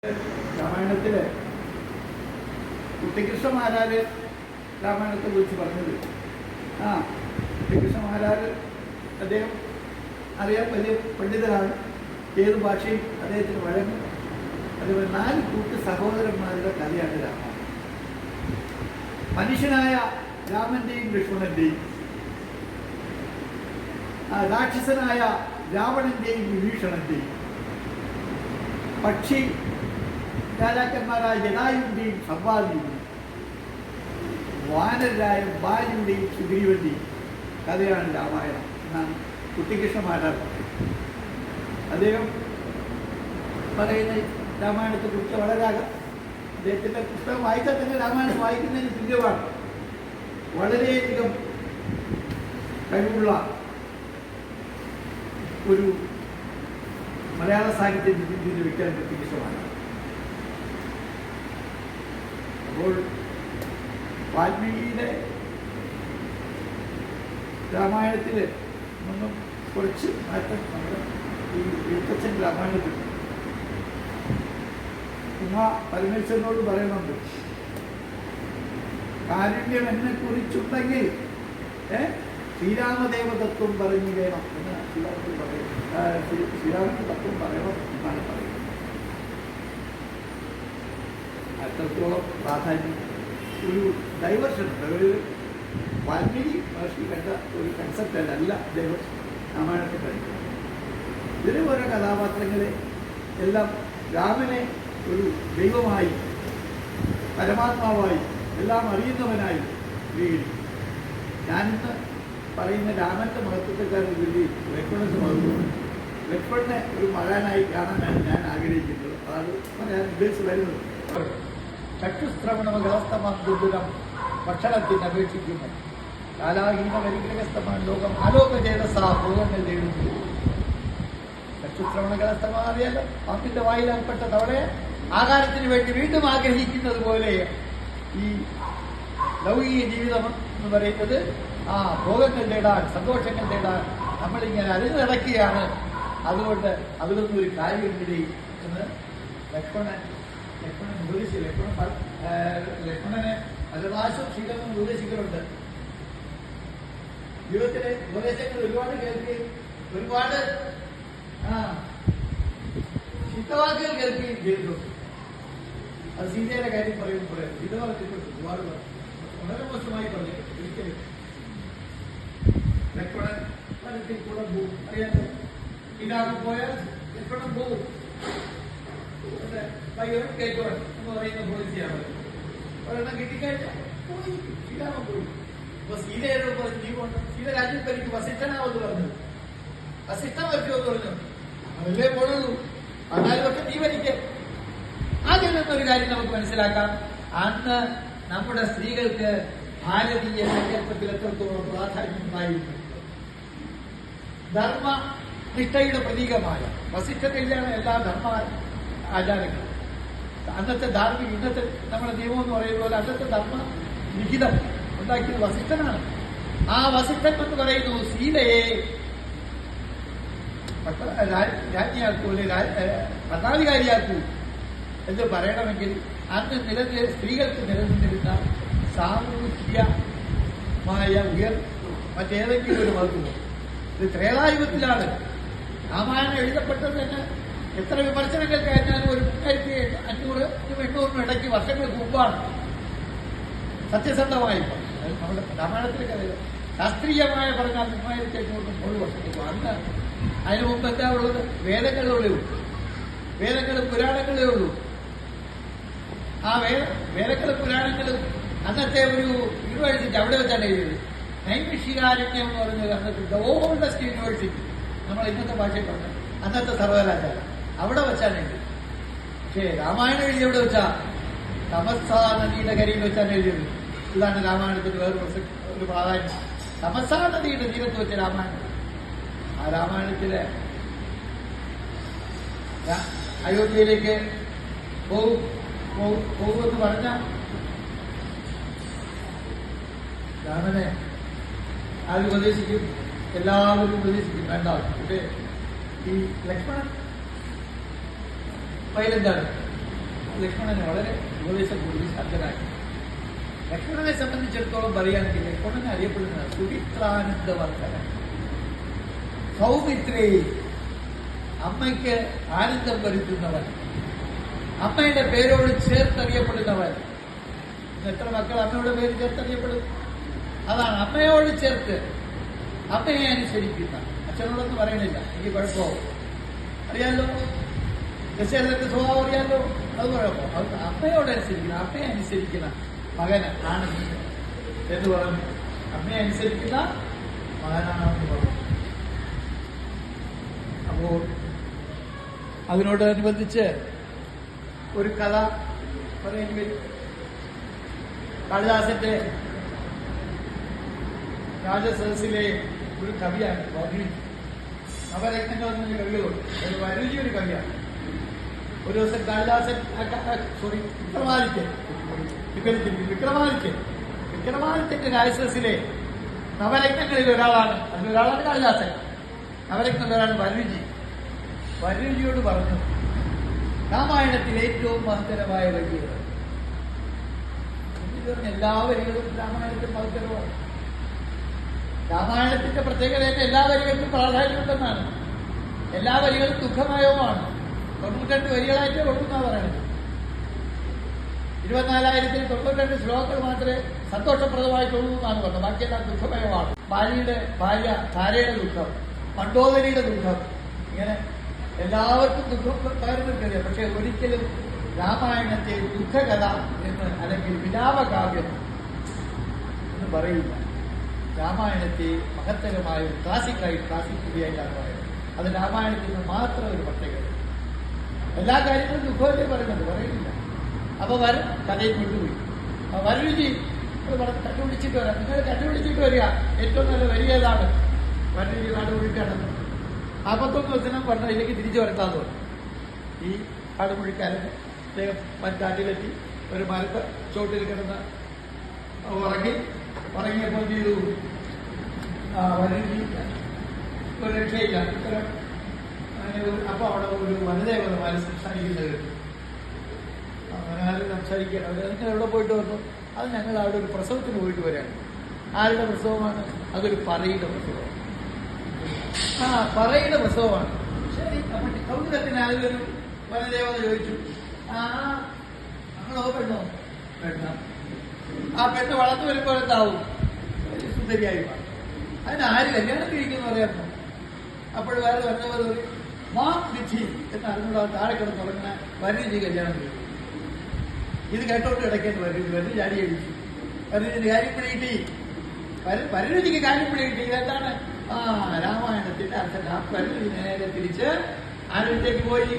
രാമായണത്തില് കുട്ടിക്കൃഷ്ണമാരാര് രാമായണത്തെ കുറിച്ച് പറഞ്ഞത് കുട്ടിക്കൃഷ്ണമാരാര് അദ്ദേഹം അറിയാൻ വലിയ പണ്ഡിതനാണ്. ഏത് ഭാഷയും അദ്ദേഹത്തിന് വഴങ്ങും. അതുപോലെ 4 കൂട്ട് സഹോദരന്മാരുടെ കഥയാണ് രാമായണം. മനുഷ്യനായ രാമന്റെയും ലക്ഷ്മണന്റെയും, രാക്ഷസനായ രാവണന്റെയും വിഭീഷണന്റെയും, പക്ഷി രാജാക്കന്മാരായ ജടായുവിൻ്റെയും സംവാദിയുടെയും, വാനരായ ബാലിയുടെയും സുഗ്രീവന്റെയും കഥയാണ് രാമായണം എന്നാണ് കുട്ടിക്കൃഷ്ണമാരാർ പറയുന്നത്. അദ്ദേഹം പറയുന്ന രാമായണത്തെക്കുറിച്ച് വളരെ അദ്ദേഹത്തിൻ്റെ പുസ്തകം വായിച്ചാൽ തന്നെ രാമായണം വായിക്കുന്നതിന് തുല്യമാണ്. വളരെയധികം കഴിവുള്ള ഒരു മലയാള സാഹിത്യത്തിൻ്റെ വ്യക്തിയാണ് കുട്ടിക്കൃഷ്ണമാരാർ. അപ്പോൾ വാൽമീകിയുടെ രാമായണത്തിൽ നിന്നും കുറച്ച് മാറ്റം നമ്മുടെ ഈ എഴുത്തച്ഛൻ രാമായണത്തിൽ ഉമ്മ പരമേശ്വരനോട് പറയുന്നുണ്ട്, കാരുണ്യം എന്നെ കുറിച്ചുണ്ടെങ്കിൽ ശ്രീരാമദേവതത്വം പറഞ്ഞു വേണം എന്ന് ശ്രീരാമത്തിൽ പറയും. ശ്രീരാമന്റെ തത്വം പറയണം എന്നാണ് പറയുന്നത്. അത്രത്തോളം പ്രാധാന്യം ഒരു ഡൈവേർഷൻ ഉണ്ട്. ഒരു വാൽമീകി മഹർഷി കണ്ട ഒരു കൺസെപ്റ്റ് അല്ല അദ്ദേഹം രാമായണത്തെ പഠിക്കുന്നത്. ഇതിന് ഓരോ കഥാപാത്രങ്ങളെ എല്ലാം രാമനെ ഒരു ദൈവമായി, പരമാത്മാവായി, എല്ലാം അറിയുന്നവനായി സ്വീകരിക്കും. ഞാനിന്ന് പറയുന്ന രാമന്റെ മഹത്വത്തെക്കാരുടെ വലിയ ലക്ഷ്മണന്റെ മഹത്വം. ലക്ഷ്മണനെ ഒരു മകാനായി കാണാനാണ് ഞാൻ ആഗ്രഹിക്കുന്നത്. അതാണ് പറയാൻ ഉദ്ദേശിച്ച് വരുന്നത്. ചക്ഷുശ്രവണമഗ്രസ്തമാം ദുർദുരം ഭക്ഷണത്തിന് അപേക്ഷിക്കുന്നു. കാലാഹീന പരിഗ്രഹസ്ഥമാൻ ലോകം ആലോകചേതസാ ഭോഗങ്ങൾ തേടുന്നു. ചക്ഷുശ്രവണഗ്രസ്തമാറിയാലോ പാമ്പിന്റെ വായിലകപ്പെട്ട തവളയെ ആകാരത്തിന് വേണ്ടി വീണ്ടും ആഗ്രഹിക്കുന്നത് പോലെ ഈ ലൗകിക ജീവിതം എന്ന് പറയുന്നത് ഭോഗങ്ങൾ തേടാൻ, സന്തോഷങ്ങൾ തേടാൻ നമ്മളിങ്ങനെ അതിന് നടക്കുകയാണ്. അതുകൊണ്ട് അതിലൊന്നും ഒരു കാര്യമില്ല എന്ന് ലക്ഷ്മണൻ ഉപദേശിച്ചു. ലക്ഷ്മണനെ പലതാശം ശീലങ്ങൾ ഉപദേശിക്കുന്നുണ്ട്. ജീവിതത്തിലെ ഉപദേശങ്ങൾ ഒരുപാട് കേൾക്കുകയും ഒരുപാട് ശിത്തവാക്കുകൾ കേൾക്കുകയും ചെയ്തിട്ടുണ്ട്. അത് സീതയുടെ കാര്യം പറയുമ്പോൾ സീത പറഞ്ഞിട്ടുണ്ട്, ഒരുപാട് വളരെ മോശമായി പറഞ്ഞിട്ടുണ്ട്. ഒരിക്കലും ലക്ഷ്മണൻ വനത്തിൽ കൂടെ പോവും. അറിയാമോ, ഇതാകും പോയാൽ ലക്ഷ്മണൻ പോവും. കേട്ടോൺ എന്ന് പറയുന്ന പോളിസിയാണ്. ഒരെണ്ണം കിട്ടിക്കഴിഞ്ഞാൽ പോയി, ശ്രീരാമൻ പോയി. അപ്പൊ സീതയോട് പറഞ്ഞു, നീ കൊണ്ട് സീത രാജ്യം എനിക്ക് വസിഷ്ഠനാവെന്ന് പറഞ്ഞു. വസിഷ്ഠൻ വയ്ക്കുമെന്ന് പറഞ്ഞു. അതല്ലേ പോണുള്ളൂ. 14 വർഷം നീ വരിക്കും. അതിൽ നിന്നൊരു കാര്യം നമുക്ക് മനസ്സിലാക്കാം. അന്ന് നമ്മുടെ സ്ത്രീകൾക്ക് ഭാരതീയ സങ്കല്പത്തിൽ എത്രത്തോളം പ്രാധാന്യം ഉണ്ടായിരുന്നു. ധർമ്മനിഷ്ഠയുടെ പ്രതീകമായ വസിഷ്ഠതയിലാണ് എല്ലാ ധർമ്മ ആചാരങ്ങളും. അന്നത്തെ ധാർമ്മിക, ഇന്നത്തെ നമ്മുടെ നിയമം എന്ന് പറയുന്ന പോലെ അന്നത്തെ ധർമ്മ ലിഖിതം ഉണ്ടാക്കിയത് വസിഷ്ഠനാണ്. ആ വസിഷ്ഠൻ എന്ന് പറയുന്നു സീതയെ രാജ്ഞിയാക്കൂ, ഭരണാധികാരിയാക്കൂ എന്ന് പറയണമെങ്കിൽ അന്ന് സ്ത്രീകൾക്ക് നിലനിന്നിരുന്ന സാമൂഹ്യമായ മറ്റേതെങ്കിലും ഒരു വകുപ്പ്. ഇത് ത്രേതായുഗത്തിലാണ് രാമായണം എഴുതപ്പെട്ടത്. തന്നെ എത്ര വിമർശനങ്ങൾ കഴിഞ്ഞാലും ഒരു 1500-800 ഇടയ്ക്ക് വർഷങ്ങൾക്ക് മുമ്പാണ്. സത്യസന്ധമായി നമ്മുടെ രാമായണത്തിലേക്ക് ശാസ്ത്രീയമായ പറഞ്ഞാൽ 3500 വർഷത്തേക്ക്. അന്ന് അതിനു മുമ്പ് എന്താ ഉള്ളത്? വേദങ്ങളേ ഉള്ളൂ. വേദങ്ങളും പുരാണങ്ങളേ ഉള്ളൂ. ആ വേദങ്ങളും പുരാണങ്ങളും അന്നത്തെ ഒരു യൂണിവേഴ്സിറ്റി അവിടെ വെച്ചാണ് എഴുതിയത്. നൈമിഷികാരണ്യം എന്ന് പറഞ്ഞത് അന്നത്തെ ഓൾഡസ്റ്റ് യൂണിവേഴ്സിറ്റി, നമ്മൾ ഇന്നത്തെ ഭാഷയിൽ പറഞ്ഞത് അന്നത്തെ സർവകലാശാല, അവിടെ വെച്ചാണ് എഴുതിയത്. പക്ഷേ രാമായണം എഴുതി എവിടെ വെച്ചാ? തമസ്സാ നദിയുടെ കരയിൽ വെച്ചാണ് എഴുതിയത്. ഇതാണ് രാമായണത്തിന് ഒരു പ്രാധാന്യം. തമസ്സാ നദിയുടെ തീരത്ത് വെച്ച രാമായണം. ആ രാമായണത്തിലെ അയോധ്യയിലേക്ക് പോകുമെന്ന് പറഞ്ഞ രാമനെ ആരും ഉപദേശിക്കും, എല്ലാവരും ഉപദേശിക്കും, വേണ്ട. പക്ഷേ ഈ ലക്ഷ്മണൻ വയലെന്താണ് ലക്ഷ്മണന് വളരെ ഉപദേശം കൊടുത്ത് ശാന്തനാക്കി. ലക്ഷ്മണനെ സംബന്ധിച്ചിടത്തോളം പറയുകയാണെങ്കിൽ ലക്ഷ്മണൻ അറിയപ്പെടുന്നത് സുമിത്രാനന്ദവർദ്ധനൻ, സൗമിത്രേ, അമ്മയ്ക്ക് ആനന്ദം വരുത്തുന്നവൻ, അമ്മയുടെ പേരോട് ചേർത്തറിയപ്പെടുന്നവൻ. എത്ര മക്കൾ അമ്മയുടെ പേര് ചേർത്തറിയപ്പെടും? അതാണ് അമ്മയോട് ചേർത്ത് അമ്മയെ അനുസരിക്കുന്ന. അച്ഛനോടൊന്നും പറയണില്ല, എനിക്ക് കുഴപ്പമാവും. അറിയാലോ, ദശരഥന്റെ സ്വഭാവം അറിയാലോ. അത് കുഴപ്പം. അത് അമ്മയോട് അനുസരിക്കുന്ന, അമ്മയെ അനുസരിക്കുന്ന മകൻ ആണ് എന്ന് പറഞ്ഞു. അമ്മയെ അനുസരിക്കുന്ന മകനാണെന്ന് പറഞ്ഞു. അപ്പോൾ അതിനോടനുബന്ധിച്ച് ഒരു കഥ പറയേണ്ടി വരും. കാളിദാസന്റെ രാജസദസ്സിലെ ഒരു കവിയാണ് വരുചി. നവരത്നങ്ങൾ എന്നൊരു കവികളുണ്ട്. ഒരു വരുചി ഒരു കവിയാണ്. ഒരു ദിവസം കാളിദാസൻ വിക്രമാദിത്യന്റെ രാജസദസ്സിലെ നവരത്നങ്ങളിൽ ഒരാളാണ്. അതിലൊരാളാണ് കാളിദാസൻ. നവരത്നങ്ങളിൽ ഒരാളാണ് വരുചി. വരുചിയോട് പറഞ്ഞു, രാമായണത്തിൽ ഏറ്റവും മഹത്തരമായ വരികൾ. എല്ലാ വരികളും രാമായണത്തിൽ മഹത്തരമാണ്. രാമായണത്തിന്റെ പ്രത്യേകത എല്ലാ വരികൾക്കും പ്രാധാന്യമുണ്ടെന്നാണ്. എല്ലാ വരികളും ദുഃഖമയവുമാണ്. 92 വരികളായിട്ട് കൊടുക്കുന്ന പറയുന്നത്. 24,092 ശ്ലോകങ്ങൾ മാത്രമേ സന്തോഷപ്രദമായിട്ടുള്ളൂ എന്നാണ് പറഞ്ഞത്. ബാക്കിയെല്ലാം ദുഃഖമയമാണ്. ഭാര്യ താരയുടെ ദുഃഖം, മണ്ഡോദരിയുടെ ദുഃഖം, ഇങ്ങനെ എല്ലാവർക്കും ദുഃഖം പകരുന്നുണ്ട്. പക്ഷെ ഒരിക്കലും രാമായണത്തെ ദുഃഖകഥ എന്ന് അല്ലെങ്കിൽ വിലാപകാവ്യം എന്ന് പറയില്ല. രാമായണത്തെ മഹത്തരമായ ഒരു ക്ലാസിക് കൃതിയായിട്ടാണ് പറയുന്നത്. അത് രാമായണത്തിന് മാത്രം ഒരു പ്രത്യേകത. എല്ലാ കാര്യങ്ങളും ദുഃഖമല്ലേ പറയുന്നത്, പറയില്ല. അപ്പൊ കഥയിൽ കൊണ്ടുപോയി വരുചി കണ്ടുപിടിച്ചിട്ട് വരാം. നിങ്ങൾ കണ്ടുപിടിച്ചിട്ട് വരിക. ഏറ്റവും നല്ല വരി ഏതാണ്? വരുചി നാടുമുഴുക്കാണ്. 51 ദിവസം പറഞ്ഞ ഇതിലേക്ക് തിരിച്ചു വരത്താന്ന് പറഞ്ഞു. ഈ നാടുമുഴുക്കാരൻ അദ്ദേഹം മറ്റാട്ടിലെത്തി ഒരു മരത്ത് ചോട്ടിൽ കിടന്ന് ഉറങ്ങിയപ്പോൾ ചെയ്തു വരുചി ഒരു രക്ഷയില്ല. ഇത്തരം അപ്പൊ അവിടെ ഒരു വനദേവതമാര് സംസാരിക്കുന്നത് അങ്ങനെ സംസാരിക്കുകയാണ്. നിങ്ങൾ എവിടെ പോയിട്ട് വന്നു? അത് ഞങ്ങൾ അവിടെ ഒരു പ്രസവത്തിന് പോയിട്ട് വരാണ്. ആരുടെ പ്രസവമാണ്? അതൊരു പറയുടെ പ്രസവമാണ്. പറയുടെ പ്രസവമാണ്. ശരി, കൗതുകത്തിന് ആരൊരു വനദേവത ചോദിച്ചു, ഞങ്ങളോ പെണ്ണോ? പെണ്ണ. ആ പെണ്ണ് വളർന്നു വരുമ്പോൾ എന്താവും? സുന്ദരിയായി മാറും. അതിനാര് കല്യാണം കഴിക്കുന്നു പറയാമോ? അപ്പോൾ വേറെ വനദേവത ഒരു മാ വിധി എന്ന് അറിഞ്ഞൂടാ താഴെ കിടന്ന് തുടങ്ങുന്ന വരുചി കല്യാണം കഴിക്കും. ഇത് കേട്ടോട്ട് കിടക്കേണ്ടി വരും. ചാടി കഴിച്ചു. വരുചിന്റെ കാര്യം പിടികിട്ടി. വരുചിക്ക് കാര്യം പിടികിട്ടി. ഇതെന്താണ്? രാമായണത്തിന്റെ അർത്ഥം. വരുചി നേരെ തിരിച്ച് ആരുടെ പോയി?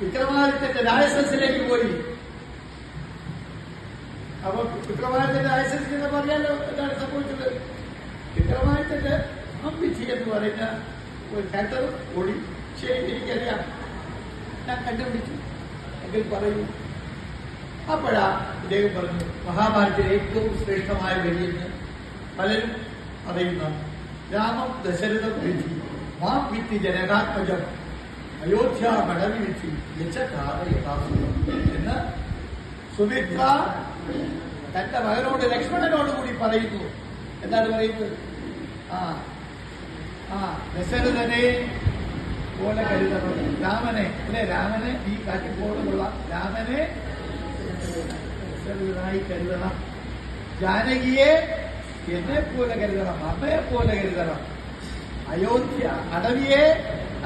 വിക്രമാദിത്യന്റെ രാജസദസ്സിലേക്ക് പോയി. അപ്പൊ വിക്രമാദിത്യന്റെ രാജസദസ്സിൽ പറയാലോ എന്താണ് സംഭവിച്ചത്? വിക്രമാദിത്യന്റെ അമ്പിച്ചി എന്ന് പറയുന്ന ഒരു കണ്ടർ ഓടി. ശരി, എനിക്കറിയാം, ഞാൻ കണ്ടുപിടിച്ചു എങ്കിൽ പറയൂ. അപ്പോഴാ ഇദ്ദേഹം പറഞ്ഞു, മഹാഭാരതത്തിലെ ഏറ്റവും ശ്രേഷ്ഠമായ വരിയെന്ന് പലരും പറയുന്ന രാമം ദശരഥം വിധി മാം വിത്തി ജനകാത്മജം അയോധ്യ മടവി വിധി യഥാസുഖം എന്ന് സുമിത്ര തന്റെ മകനോട് ലക്ഷ്മണനോട് കൂടി പറയുന്നു. എന്താണ് പറയുന്നത്? ദശരഥനെ പോലെ കരുതണം. രാമനെ അല്ലെ, രാമനെ ഈ കാറ്റിപ്പോടുള്ള രാമനെ ദശരഥനായി കരുതണം. ജാനകിയെ എന്നെ പോലെ കരുതണം, അമ്മയെ പോലെ കരുതണം. അയോധ്യ അടവിയെ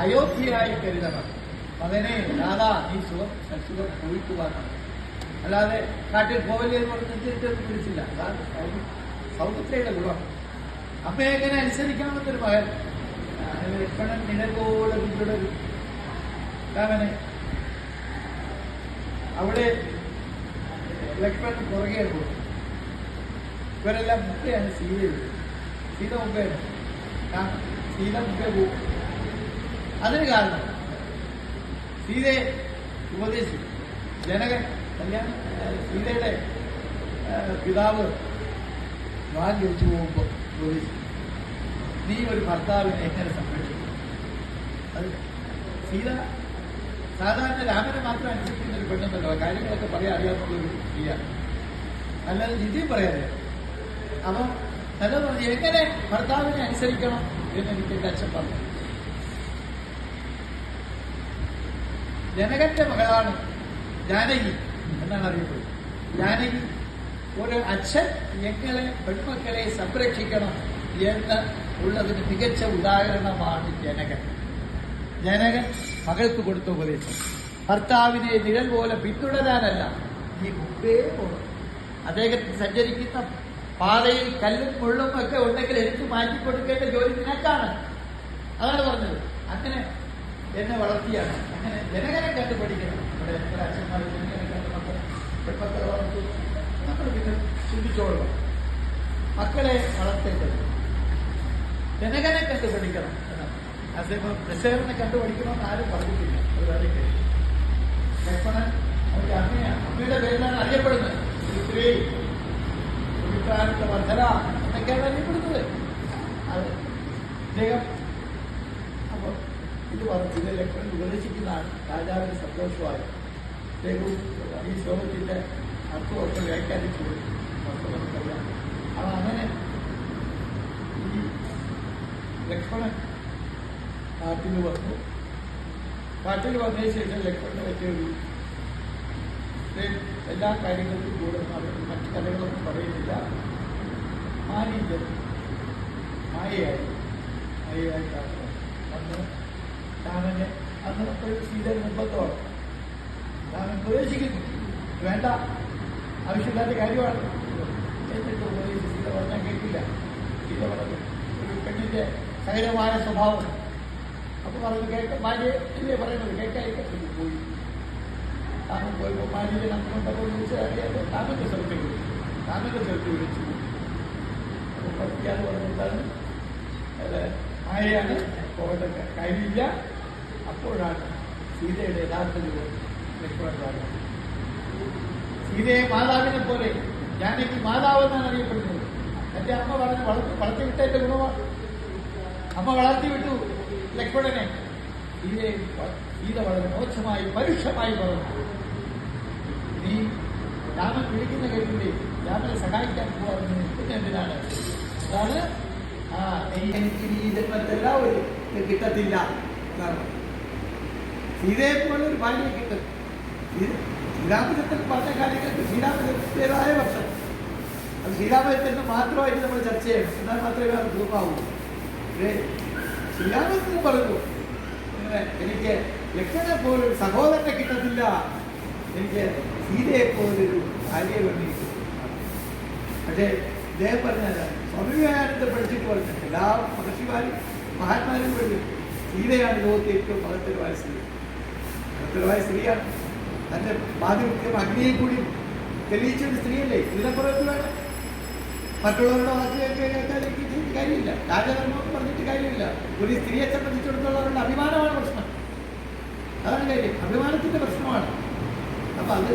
അയോധ്യയായി കരുതണം. മകനെ ദാദാ നീ സുഖം പോയിട്ട് വരണം. അല്ലാതെ കാട്ടിൽ പോവല്ലേ എന്ന് പറഞ്ഞ് നിർത്തിയിട്ട് പിടിച്ചില്ല. അതാണ് സൗമിത്രയുടെ ഗുണം. അമ്മയെ എങ്ങനെ അനുസരിക്കണമെന്നൊരു മകൻ. ലക്ഷ്മണൻ നിഴൽ പോലെ പിന്തുടരും രാമനെ. അവിടെ ലക്ഷ്മണൻ പുറകെ പോകും. ഇവരെല്ലാം മുമ്പെയാണ് സീതയുള്ളത്. സീത മുമ്പേയാണ്. സീത മുമ്പേ പോകും. അതിന് കാരണം സീതയെ ഉപദേശിച്ചു ജനകൻ. കല്യാണം സീതയുടെ പിതാവ് വിവാഹം കഴിച്ചു പോകുമ്പോൾ ഉപദേശിച്ചു, നീ ഒരു ഭർത്താവിനെ എങ്ങനെ സംരക്ഷിക്കും? അത് സാധാരണ രാമനെ മാത്രം അനുസരിക്കുന്ന ഒരു പെണ്ണെന്നല്ലോ കാര്യങ്ങളൊക്കെ പറയാൻ അറിയാമെന്നുള്ളൊരു സ്ത്രീയാണ്, അല്ലാതെ ജിതി പറയാതെ. അപ്പം നല്ല പറഞ്ഞു എങ്ങനെ ഭർത്താവിനെ അനുസരിക്കണം എന്ന് എനിക്ക് എൻ്റെ അച്ഛൻ പറഞ്ഞു. ജനകന്റെ മകളാണ് ജാനകി എന്നാണ് അറിയപ്പെടുന്നത്. ജാനകി ഒരു അച്ഛൻ എങ്ങനെ പെൺമക്കളെ സംരക്ഷിക്കണം എന്ന് ഉള്ളതിന് മികച്ച ഉദാഹരണമാണ് ജനകൻ. ജനകൻ മകൾക്ക് കൊടുത്ത ഉപദേശം ഭർത്താവിനെ നിഴൽ പോലെ പിന്തുടരാനല്ല, ഈ മുമ്പേ പോകണം. അദ്ദേഹത്തിന് സഞ്ചരിക്കുന്ന പാതയിൽ കല്ലും മുള്ളും ഒക്കെ ഉണ്ടെങ്കിൽ എടുത്തു മാറ്റിക്കൊടുക്കേണ്ട ജോലി നിനക്കാണ്. അതാണ് പറഞ്ഞത്. അങ്ങനെ എന്നെ വളർത്തിയാണ്. അങ്ങനെ ജനകനെ കണ്ടു പഠിക്കണം. ഇവിടെ എത്ര അച്ഛന്മാർ ജനകനെ കണ്ട് പെൺമക്കളെ വളർത്തു. നമ്മൾ പിന്നെ ചിന്തിച്ചോളണം, മക്കളെ വളർത്തേണ്ടത് ജനകനെ കണ്ടു പഠിക്കണം എന്നാണ്. അദ്ദേഹം ദശരഥനെ കണ്ടു പഠിക്കണമെന്ന് ആരും പറഞ്ഞിട്ടില്ല. അത് വേറെ കാര്യം. ലക്ഷ്മണൻ അവരുടെ അമ്മയാണ്, അമ്മയുടെ പേരിലാണ് അറിയപ്പെടുന്നത്. വർദ്ധന എന്നൊക്കെയാണ് അറിയപ്പെടുന്നത്. അത് അദ്ദേഹം അപ്പോൾ ഇത് പറഞ്ഞു. ഇത് ലക്ഷ്മണൻ ഉപദേശിക്കുന്നതാണ്. രാജാവിന് സന്തോഷമായി. അദ്ദേഹവും ഈ ശ്ലോകത്തിന്റെ അർത്ഥമൊക്കെ വ്യാഖ്യാനിച്ചു നമുക്കറിയാം. അത് അങ്ങനെ ഈ ലക്ഷ്മണൻ കാട്ടിൽ വന്നു. കാട്ടിൽ വന്നതിന് ശേഷം ലക്ഷ്മണനെ വെച്ചൊരു എല്ലാ കാര്യങ്ങൾക്കും കൂടെ മറ്റു കഥകളൊന്നും പറയുന്നില്ല. മാരീചൻ മായയായിട്ടാണ് അന്ന് രാമനെ അന്ന് സീത നിർബന്ധമാണ്. രാമൻ പ്രവേശിക്കുന്നു. വേണ്ട, ആവശ്യമില്ലാത്ത കാര്യമാണ്. എന്നിട്ട് സീത പറഞ്ഞാൽ കേൾക്കില്ല. സീത പറഞ്ഞു ഒരു പെണ്ണിന്റെ സഹജമായ സ്വഭാവം. അപ്പൊ പറഞ്ഞു കേൾക്ക ഭാര്യയെ പറയുന്നത് കേൾക്കാതിരിക്കും. പോയി താമം പോയപ്പോൾ ഭാര്യയെ നമ്മളുണ്ടപ്പോൾ വിളിച്ചാൽ അറിയാതെ താമന്റെ സ്ഥലത്തേക്ക് വിളിച്ചു. താമന്റെ സ്ഥലത്ത് വിളിച്ചു. അപ്പോൾ പഠിക്കാതെ പറഞ്ഞിട്ടാണ് മായയാണ്, പോകേണ്ട കാര്യമില്ല. അപ്പോഴാണ് സീതയുടെ യഥാർത്ഥ രൂപം ലക്ഷ്മണൻ കാണുന്നത്. സീതയെ മാതാവിനെ പോലെ ജാനകി മാതാവെന്നാണ് അറിയപ്പെടുന്നത്. എന്റെ അമ്മ പറഞ്ഞ് വളർത്തിവിട്ടതിന്റെ ഗുണമാണ്. അമ്മ വളർത്തിവിട്ടു ലക്ഷ്മണനെ. സീത വളരെ മോശമായി പരുഷമായി പറഞ്ഞു, നീ രാമൻ വിളിക്കുന്ന കേട്ടില്ലേ, രാമനെ സഹായിക്കാൻ പോവാന്ന് നിൽക്കുന്ന എന്തിനാണ്? അതാണ് എനിക്ക് ഈ ജന്മത്തെല്ലാം ഒരു കിട്ടത്തില്ല എന്നാണ്. സീതയെ പോലെ ഒരു ഭാര്യയെ കിട്ടും. ശ്രീരാമചന്ദ്രൻ പറഞ്ഞ കാര്യങ്ങൾക്ക് ശ്രീരാമചന്ദ്രൻ്റെതായ വർഷം അത് ശ്രീരാമചന്ദ്രന് മാത്രമായിട്ട് നമ്മൾ ചർച്ച ചെയ്യണം. എന്നാൽ മാത്രമേ അത് പൂർണ്ണമാവൂ. ശ്രീരാമചന്ദ്രൻ പറഞ്ഞു, എനിക്ക് ലക്ഷ്മണനെ പോലൊരു സഹോദരനെ കിട്ടത്തില്ല, എനിക്ക് സീതയെ പോലൊരു ഭാര്യയെ വേണ്ടിയിട്ട്. പക്ഷേ ഇദ്ദേഹം പറഞ്ഞാൽ സ്വാമി വിവേകാനന്ദ പഠിച്ചിട്ട് പറഞ്ഞു എല്ലാ മഹാന്മാരും വേണ്ടി സീതയാണ് ലോകത്തെ ഏറ്റവും മഹത്തരമായ സ്ത്രീ. മഹത്തരമായ സ്ത്രീയാണ്. തന്റെ പാതിവൃത്യം അഗ്നിയെ കൂടി തെളിയിച്ചൊരു സ്ത്രീയല്ലേ. ഇതിനെപ്പുറത്ത് വേണം മറ്റുള്ളവരുടെ വാക്ക് കേൾക്കാൻ കാര്യമില്ല. രാജധർമ്മം പറഞ്ഞിട്ട് കാര്യമില്ല. ഒരു സ്ത്രീയെ സംബന്ധിച്ചിടത്തോളം അഭിമാനമാണ് പ്രശ്നം. അതാണ് കാര്യം. അഭിമാനത്തിന്റെ പ്രശ്നമാണ്. അപ്പൊ അത്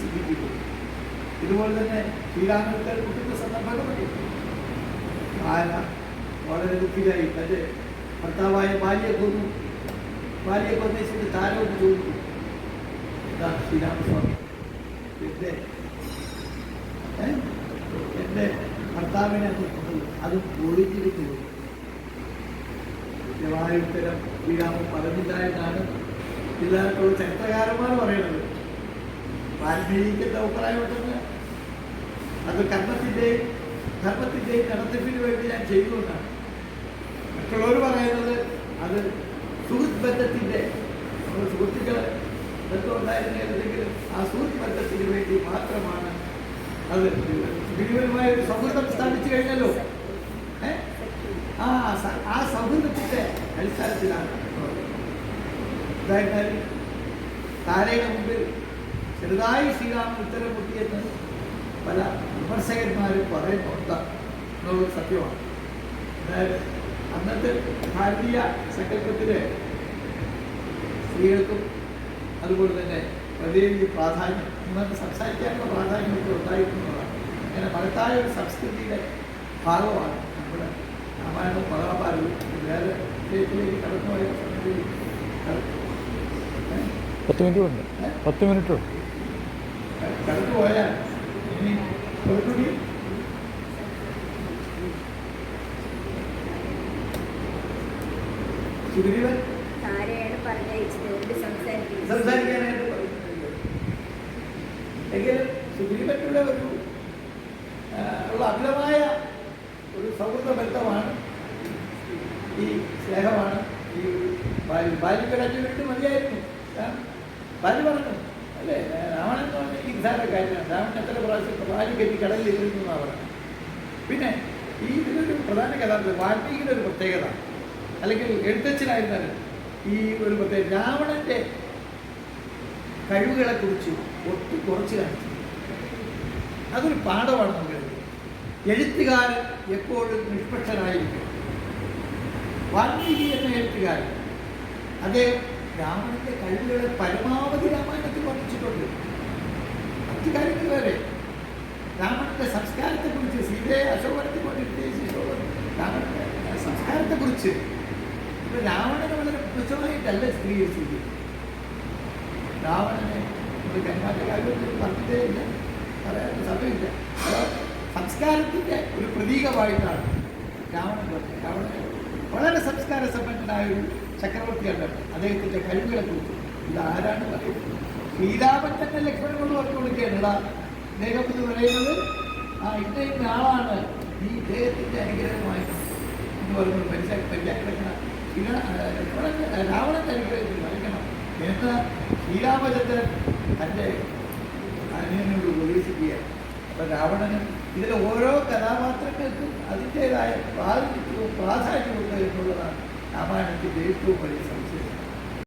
ചിന്തിക്കുന്നു. ഇതുപോലെ തന്നെ ശ്രീരാമത്തെ കുട്ടിക്കുന്ന സന്ദർഭങ്ങളുണ്ട്. ആന വളരെ ദുഃഖിതായി തന്റെ ഭർത്താവായ ഭാര്യയെ കൊന്നു. ഭാര്യയെ കൊന്നേച്ചിട്ട് താരോട് ചോദിച്ചു, എന്താ ശ്രീരാമസ്വാമി, എന്റെ ഭർത്താവിനെ അത് ഒളിഞ്ഞിരിച്ചു പോയി. കൃത്യമായ ഉത്തരം ശ്രീരാമൻ പറഞ്ഞില്ല എന്നാണ് ഇതിനകത്തുള്ള ചരിത്രകാരന്മാർ പറയുന്നത്. വാൽമീകിക്ക് അഭിപ്രായമുണ്ടെന്ന് അത് കർമ്മത്തിന്റെയും ധർമ്മത്തിന്റെയും നടത്തിപ്പിന് വേണ്ടി ഞാൻ ചെയ്തുകൊണ്ടാണ്. മറ്റുള്ളവർ പറയുന്നത് അത് സുഹൃത്ത് ബന്ധത്തിന്റെ, നമ്മൾ സുഹൃത്തുക്കളെ ബന്ധം ഉണ്ടായിരുന്നെങ്കിലും ആ സുഹൃത്ത് ബന്ധത്തിന് വേണ്ടി മാത്രമാണ്. അത് ഗുരുപരമായ ഒരു സൗഹൃദം സ്ഥാപിച്ചു കഴിഞ്ഞല്ലോ. ആ സൗഹൃദത്തിന്റെ അടിസ്ഥാനത്തിലാണ്. അതായത് താരയുടെ മുമ്പിൽ ചെറുതായി ശ്രീരാമൻ ഉത്തരം മുട്ടിയെന്ന് പല വിമർശകന്മാരും പറയുന്നുണ്ട് എന്നുള്ളത് സത്യമാണ്. അതായത് അന്നത്തെ ഭാരതീയ സങ്കല്പത്തില് സ്ത്രീകൾക്കും അതുപോലെ തന്നെ വലിയ പ്രാധാന്യം, ഇന്നത്തെ സംസാരിക്കാനുള്ള പ്രാധാന്യമൊക്കെ ഉണ്ടായിരുന്നതാണ്. അങ്ങനെ മഹത്തായ ഒരു സംസ്കൃതിയുടെ ഭാഗമാണ് നമ്മുടെ രാമായണവും മഹാഭാരതവും. വേറെ സ്റ്റേറ്റിലേക്ക് കടന്നുപോയ സമയത്ത് 10 മിനിറ്റ് ഉണ്ട്. 10 മിനിറ്റ് ഉണ്ട്. കടന്നു പോയാൽ ഇനി കുറച്ചുകൂടി സുഗ്രീവൻ സംസാരിക്കാനായിട്ട് എങ്കിലും സുഗ്രീവനുള്ള ഒരു ഉള്ള അമിതമായ ഒരു സൗഹൃദ ബന്ധമാണ്, ഈ സ്നേഹമാണ് ഈ ബാല്യക്ക് അഞ്ച് മിനിറ്റ് മതിയായിരുന്നു. ബാല്യ പറഞ്ഞു അല്ലേ, രാവണൻ എന്ന് പറഞ്ഞാൽ ഈ നിസാര കാര്യമാണ്. രാവണൻ എത്ര പ്രാവശ്യം ബാല്യക്ക് കടലിൽ ഇരുന്നു എന്നാണ് പറഞ്ഞത്. പിന്നെ ഈ ഇതിലൊരു പ്രധാന കഥാപാത്രം വാൽമീകിയുടെ ഒരു പ്രത്യേകത, അല്ലെങ്കിൽ എഴുത്തച്ഛനായിരുന്നാലും ഈ ഒരു പ്രത്യേകത, രാവണന്റെ കഴിവുകളെ കുറിച്ച് ഒട്ടും കുറച്ച് കാണിച്ചു. അതൊരു പാഠമാണ് നമ്മൾ എഴുതുന്നത്. എഴുത്തുകാരൻ എപ്പോഴും നിഷ്പക്ഷനായിരിക്കും. വാൽമീകി എന്ന എഴുത്തുകാരൻ അദ്ദേഹം രാവണന്റെ കഴിവുകളെ പരമാവധി രാമായണത്തിൽ വർണ്ണിച്ചിട്ടുണ്ട്. മറ്റു കാര്യങ്ങൾ വരെ രാവണന്റെ സംസ്കാരത്തെക്കുറിച്ച്, സീതയെ അശോകനത്തിൽ കൊണ്ടിരുത്തിയ ശേഷം രാവണന്റെ സംസ്കാരത്തെക്കുറിച്ച് ഇപ്പൊ രാവണനെ വളരെ പുച്ഛമായിട്ടല്ല ചിത്രീകരിച്ചിരിക്കുന്നത്. രാവണനെ ഒരു കന്മാരുടെ കാര്യത്തിൽ പറഞ്ഞതേ ഇല്ല, പറയാൻ സമയമില്ല. അത് സംസ്കാരത്തിൻ്റെ ഒരു പ്രതീകമായിട്ടാണ് രാവണൻ പറഞ്ഞത്. രാവണനെ വളരെ സംസ്കാര സമ്പന്നനായ ഒരു ചക്രവർത്തിയാണ്. അദ്ദേഹത്തിൻ്റെ കഴിവുകളെ കുറിച്ച് ഇത് ആരാണ് പറയുന്നത്? ശ്രീരാമൻ തന്നെ ലക്ഷ്മണനോട് പറഞ്ഞു കൊടുക്കുകയാണ്, അദ്ദേഹം എന്ന് പറയുന്നത് ഇന്ന ആളാണ്, ഈ ഇദ്ദേഹത്തിൻ്റെ അനുഗ്രഹമായി എന്ന് പറഞ്ഞു പരിചാരക്കണം. രാവണന്റെ അനുഗ്രഹത്തിൽ നൽകണം എന്ന് ശ്രീരാമചന്ദ്രൻ തൻ്റെ അനിയനോട് ഉപദേശിക്കുകയാണ്. അപ്പം രാവണനും ഇതിലെ ഓരോ കഥാപാത്രങ്ങൾക്കും അതിൻ്റേതായ പ്രാധാന്യമുണ്ട് എന്നുള്ളതാണ് രാമായണത്തിൻ്റെ ഏറ്റവും വലിയ സംശയം.